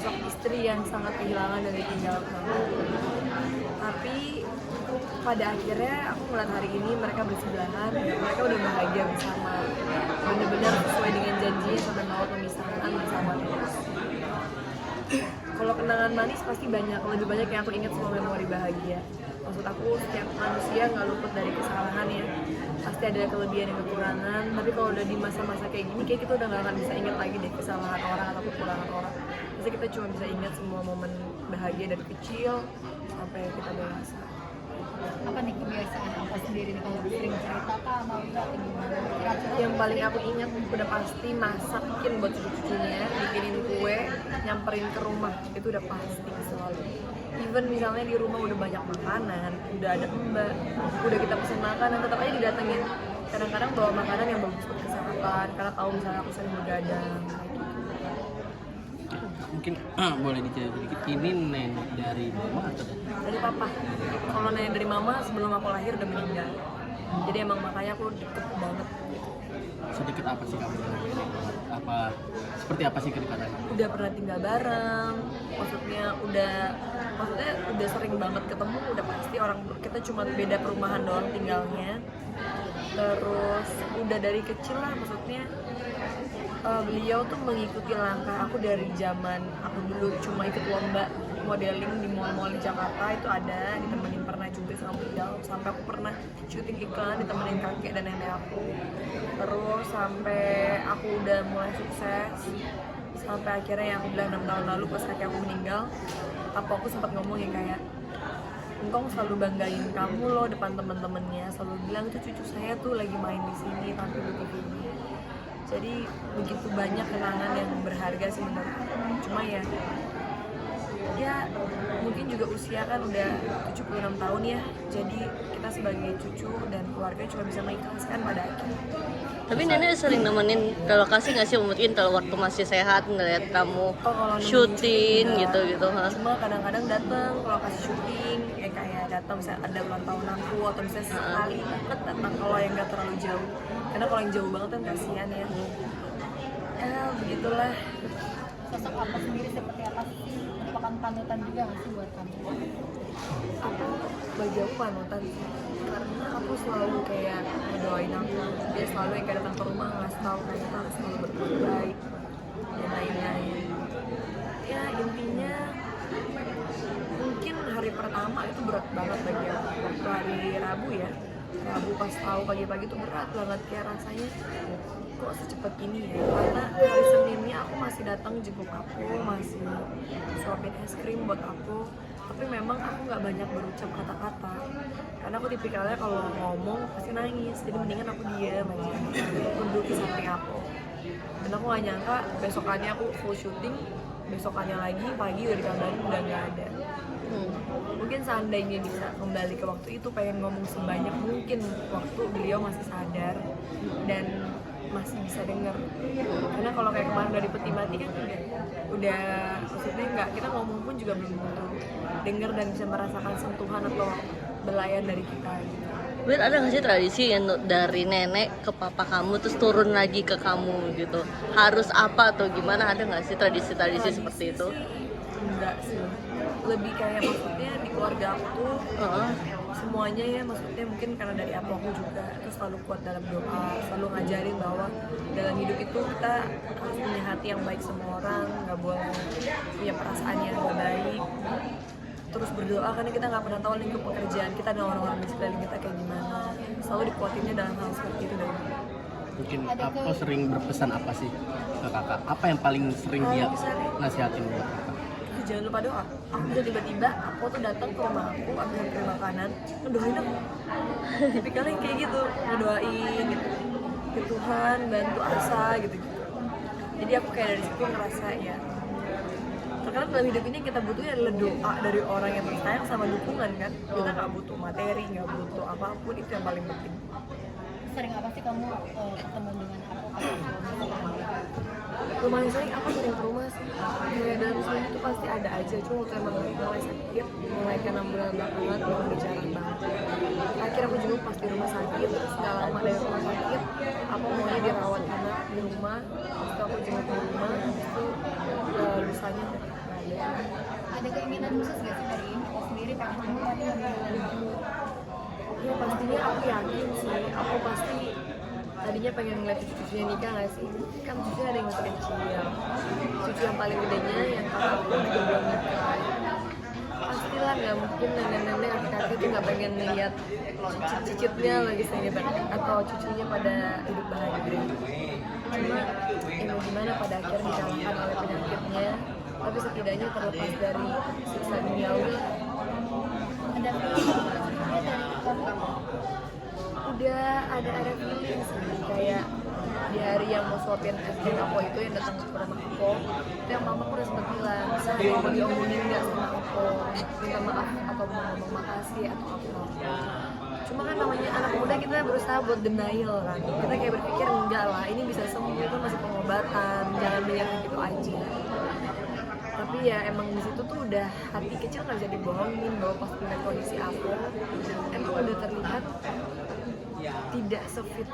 sosok istri yang sangat kehilangan dari tinggalkan. Tapi pada akhirnya aku ngeliat hari ini mereka bersebelahan, mereka udah bahagia bersama, benar-benar sesuai dengan janjinya sampai mau pemisahan bersama terus. Kalau kenangan manis pasti banyak, lebih banyak yang aku ingat semua memori bahagia. Maksud aku setiap manusia nggak luput dari kesalahan ya, pasti ada kelebihan dan kekurangan. Tapi kalau udah di masa-masa kayak gini, kayak kita udah nggak akan bisa ingat lagi deh kesalahan orang atau kekurangan orang. Pasti kita cuma bisa ingat semua momen bahagia dari kecil sampai kita dewasa. Apa nih kebiasaan apa sendiri nih kalau sering cerita kah sama udah atau gimana? Yang paling aku ingat udah pasti masakin buat cucu-cucunya, bikinin kue, nyamperin ke rumah, itu udah pasti selalu. Even misalnya di rumah udah banyak makanan, udah ada mbak, udah kita pesen makanan, tetap aja didatengin. Kadang-kadang bawa makanan yang bagus buat kesehatan, karena tahu misalnya aku sering begadang. Mungkin boleh dijawab sedikit, ini nenek dari mama atau Dari papa. Kalau nenek dari mama sebelum aku lahir udah meninggal. Jadi emang makanya aku deket banget. sedikit apa sih kamu? Apa seperti apa sih kedekatannya? Udah pernah tinggal bareng, maksudnya udah sering banget ketemu, udah pasti orang kita cuma beda perumahan doang tinggalnya. Terus udah dari kecil lah, maksudnya beliau tuh mengikuti langkah aku dari zaman aku dulu cuma ikut lomba modeling di mall-mall di Jakarta, itu ada ditemenin pernah juga sama beliau, sampai aku pernah syuting iklan ditemenin kakek dan nenek aku. Terus sampai aku udah mulai sukses, sampai akhirnya yang udah 6 tahun lalu pas kakek aku meninggal, apa aku sempat ngomong ya kayak, engkong selalu banggain kamu loh depan temen-temennya, selalu bilang itu cucu saya tuh lagi main di sini tampil begini. Jadi begitu banyak kenangan yang berharga sih menurutku. Cuma ya mungkin juga usia kan udah 76 tahun ya, jadi kita sebagai cucu dan keluarga cuma bisa mengikhlaskan pada akhirnya. Tapi nenek sering nemenin ke lokasi nggak sih, mungkin kalau waktu masih sehat ngeliat kamu syuting gitu-gitu? Cuma kadang-kadang datang ke lokasi syuting, kayak datang misalnya ada ulang tahun aku atau misalnya sekali datang kalau yang nggak terlalu jauh. Karena kalau yang jauh banget kan kasihan ya. Ya begitulah. Sosok apa sendiri seperti apa sih? Merupakan panutan juga nggak sih buat kamu? Aku bagi aku panutan sih, karena aku selalu kayak ngedoain aku, dia selalu yang kayak datang ke rumah ngasih tahu kayak kita harus selalu berbuat baik dan lain-lain. Ya intinya mungkin hari pertama itu berat banget bagi aku, waktu hari Rabu ya, Rabu pas tahu pagi-pagi itu berat banget, kayak rasanya kok secepat ini ya, karena hari Seninnya aku masih datang jenguk aku, masih suapin es krim buat aku, tapi memang aku nggak banyak berucap kata-kata karena aku tipikalnya kalau ngomong pasti nangis, jadi mendingan aku diam aja, duduk di samping aku. Dan aku nggak nyangka besokannya aku full syuting, besokannya lagi pagi udah dikabarin udah nggak ada. Mungkin seandainya bisa kembali ke waktu itu, pengen ngomong sebanyak mungkin waktu beliau masih sadar dan masih bisa dengar. Karena kalau kayak kemarin dari peti mati kan udah maksudnya nggak, kita ngomong pun juga belum tentu dengar dan bisa merasakan sentuhan atau belayan dari kita gitu. Bet, ada nggak sih tradisi yang dari nenek ke papa kamu terus turun lagi ke kamu gitu? Harus apa atau gimana? Ada nggak sih tradisi seperti itu? Enggak sih, lebih kayak maksudnya di keluarga aku tuh semuanya ya, maksudnya mungkin karena dari aku juga terus selalu kuat dalam doa, selalu ngajarin bahwa dalam hidup itu kita harus punya hati yang baik sama orang, nggak boleh punya perasaan yang nggak baik, terus berdoa karena kita nggak pernah tahu lingkup pekerjaan kita dan orang-orang di sekeliling kita kayak gimana, selalu dikuatinnya dalam hal seperti itu dari aku. Mungkin aku sering berpesan apa sih ke kakak? Apa yang paling sering dia nasihatin buat kakak? Jangan lupa doa. Aku bisa tiba-tiba aku tuh datang ke rumah aku, aku nganterin makanan, ngedoain aku. Tipikalnya kayak gitu, ngedoain gitu. Ya Tuhan bantu Asa gitu. Jadi aku kayak dari situ ngerasa ya, terkadang dalam hidup ini kita butuhnya adalah doa dari orang yang bersayang sama dukungan kan. Kita nggak butuh materi, nggak butuh apapun, itu yang paling penting. Sering apa sih kamu ketemu dengan aku Lumayan sering, aku sering ke rumah sih. Kayak dalam seminggu tuh pasti ada aja, cuma waktu emang mulai sakit, mulai ke 6 bulan belakangan, memang udah jarang banget. Akhirnya aku jenguk pas di rumah sakit, terus gak lama dari rumah sakit, aku maunya dirawat anak di rumah, terus aku jenguk di rumah, terus itu lusanya udah baik. Ada keinginan khusus nggak sih dari kau sendiri pengen apa nih yang lanjut? Ya pastinya aku yakin sih, aku pasti tadinya pengen ngeliat cucunya nikah nggak sih? Kan cucunya ada yang masih kecil, cucu yang paling gedenya yang kakak aku juga belum nikah. Pastilah nggak mungkin nenek-nenek kakek itu nggak pengen lihat cicitnya lagi sayang atau cucunya pada hidup bahagia. Cuma ya mau gimana, pada akhirnya dikalahkan oleh penyakitnya, tapi setidaknya terlepas dari siksa duniawi. Ada feeling dari kamu? Udah ada feeling sih, kayak di hari yang mau suapin es krim aku itu yang datang ke rumah aku, itu yang mama aku udah sempet bilang, bisa ada yang mau diomongin nggak sama aku, minta maaf atau mau ngomong makasih atau apa. Cuma kan namanya anak muda, kita berusaha buat denial kan, kita kayak berpikir enggak lah, ini bisa sembuh, itu masih pengobatan, jangan melihat gitu aja. Tapi ya emang di situ tuh udah hati kecil nggak bisa dibohongin bahwa pas melihat kondisi aku emang udah terlihat tidak sefit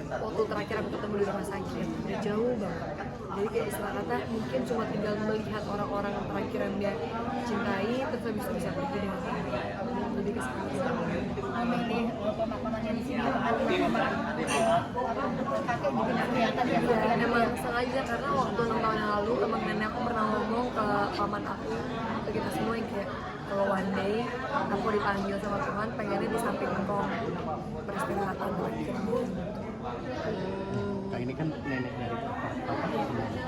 waktu terakhir aku ketemu di rumah sakit, udah jauh banget. Jadi kayak istilah kata mungkin cuma tinggal melihat orang-orang yang terakhir yang dia cintai terus habis itu bisa pergi dengan tenang. Jadi kesana. Amin deh, pemakamannya di sini ada kakek juga kelihatan ya. Ya, emang sengaja karena waktu 6 tahun yang lalu emang nenek aku pernah ngomong ke paman aku, ke kita semua yang kayak kalau one day aku dipanggil sama Tuhan pengennya di samping engkong peristirahatan terakhir. Kak ini kan nenek dari papa sebenarnya.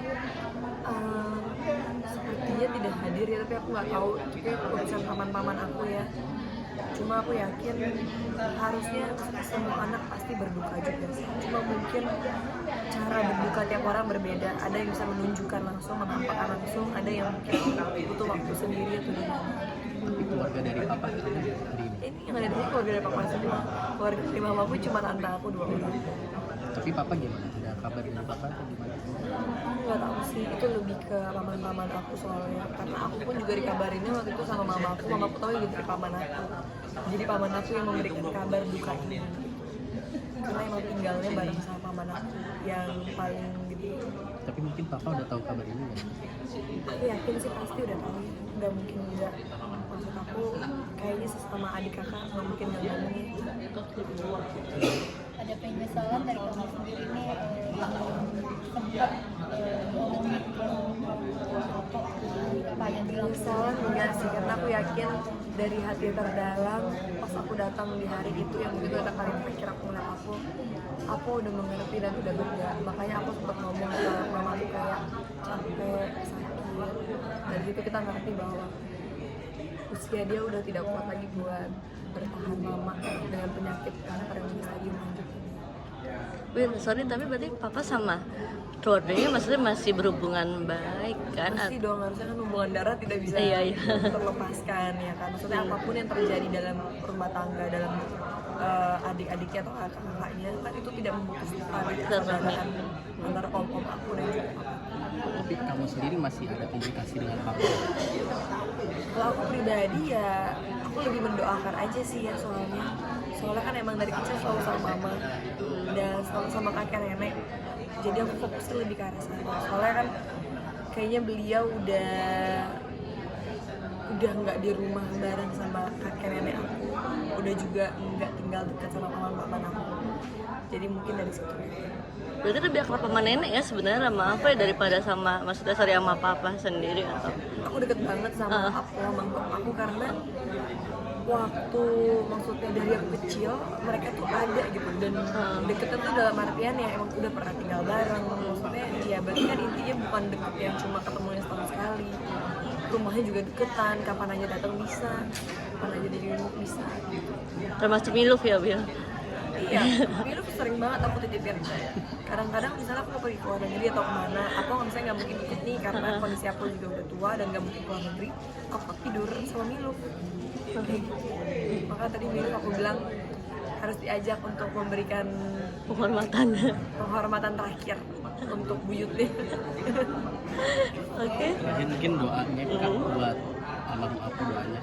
Sepertinya tidak hadir ya, tapi aku nggak tahu itu kayak keputusan paman-paman aku ya. Cuma aku yakin harusnya semua anak pasti berduka juga sih. Cuma mungkin cara berduka tiap orang berbeda. Ada yang bisa menunjukkan langsung, menampakkan langsung. Ada yang mungkin butuh waktu sendiri atau gimana. Tapi keluarga dari papa ada hari ini. Ini yang ada di sini keluarga dari papa semua. Keluarga dari mamaku cuma tante aku 2 orang. Tapi papa gimana? Ada kabar dari papa atau gimana? Aku nggak tahu sih, itu lebih ke paman-paman aku soalnya. Karena aku pun juga dikabarinnya waktu itu sama mamaku. Mamaku tahu juga dari paman aku. Jadi paman aku yang memberikan kabar duka ini. Karena emang tinggalnya bareng sama paman aku yang paling gede. Tapi mungkin papa udah tahu kabar ini nggak? Aku yakin sih pasti udah tahu ya. Nggak mungkin enggak. Maksud aku kayaknya sesama adik kakak nggak mungkin nggak ngomongnya. Ada penyesalan dari kamu sendiri nih sempat ngomongin foto apa yang bilang Penyesalan enggak sih, karena aku yakin dari hati terdalam pas aku datang di hari itu yang begitu ada kali pikir aku ngeliat aku udah mengerti dan udah beda. Makanya aku sempat ngomong ke mamaku kayak capek, sakit. Dan gitu kita ngerti bahwa usia dia udah tidak kuat lagi buat bertahan lama dengan penyakit karena pada lagi lanjut. Win, sorry tapi berarti papa sama keluarganya maksudnya masih berhubungan baik kan? Pasti dong, harusnya kan hubungan darah tidak bisa Iya, iya. terlepaskan ya kan. Maksudnya apapun yang terjadi dalam rumah tangga, dalam adik-adiknya atau kakak-kakaknya kan itu tidak memutuskan persaudaraan antara om-om aku dan juga papa. Tapi kamu sendiri masih ada komunikasi dengan papa? Kalau aku pribadi ya aku lebih mendoakan aja sih ya, soalnya kan emang dari kecil selalu sama mama dan selalu sama kakek nenek, jadi aku fokusnya lebih ke arah sana. Soalnya kan kayaknya beliau udah nggak di rumah bareng sama kakek nenek aku, udah juga nggak tinggal dekat sama paman-paman aku, jadi mungkin dari situ. Berarti lebih akrab sama nenek ya sebenarnya sama apa ya daripada sama maksudnya sorry sama papa sendiri atau? Aku deket banget sama sama ngkong aku karena waktu maksudnya dari aku kecil mereka tuh ada gitu dan deketnya tuh dalam artian ya emang udah pernah tinggal bareng. Maksudnya ya berarti kan intinya bukan deket yang cuma ketemunya setahun sekali, rumahnya juga deketan, kapan aja datang bisa, kapan aja di rumah bisa gitu. Termasuk miluf ya Bil? Iya, Milu sering banget aku titipin. Kadang-kadang misalnya aku mau pergi ke luar negeri atau kemana, aku misalnya nggak mungkin ikut nih karena kondisi aku juga udah tua dan nggak mungkin keluar negeri, aku tidur sama Milu. Kayak gitu. Maka tadi Milu aku bilang harus diajak untuk memberikan penghormatan terakhir untuk buyutnya. Oke. Mungkin doanya kan buat almarhum aku doanya.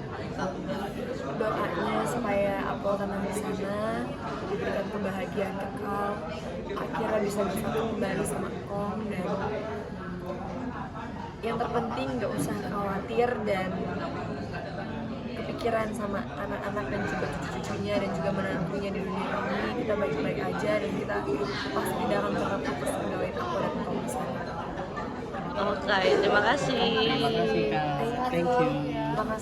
Doanya supaya aku tenang di sana, diberikan kebahagiaan kekal, akhirnya bisa bersatu kembali sama Kong, dan yang terpenting nggak usah khawatir khawatir dan kepikiran sama anak-anak dan juga cucu-cucunya dan juga menantunya di dunia ini. Kita baik-baik aja dan kita pasti tidak akan pernah putus mendoain aku dan kamu sana. Oke, terima kasih. Terima kasih Kak. Thank you. Makasih.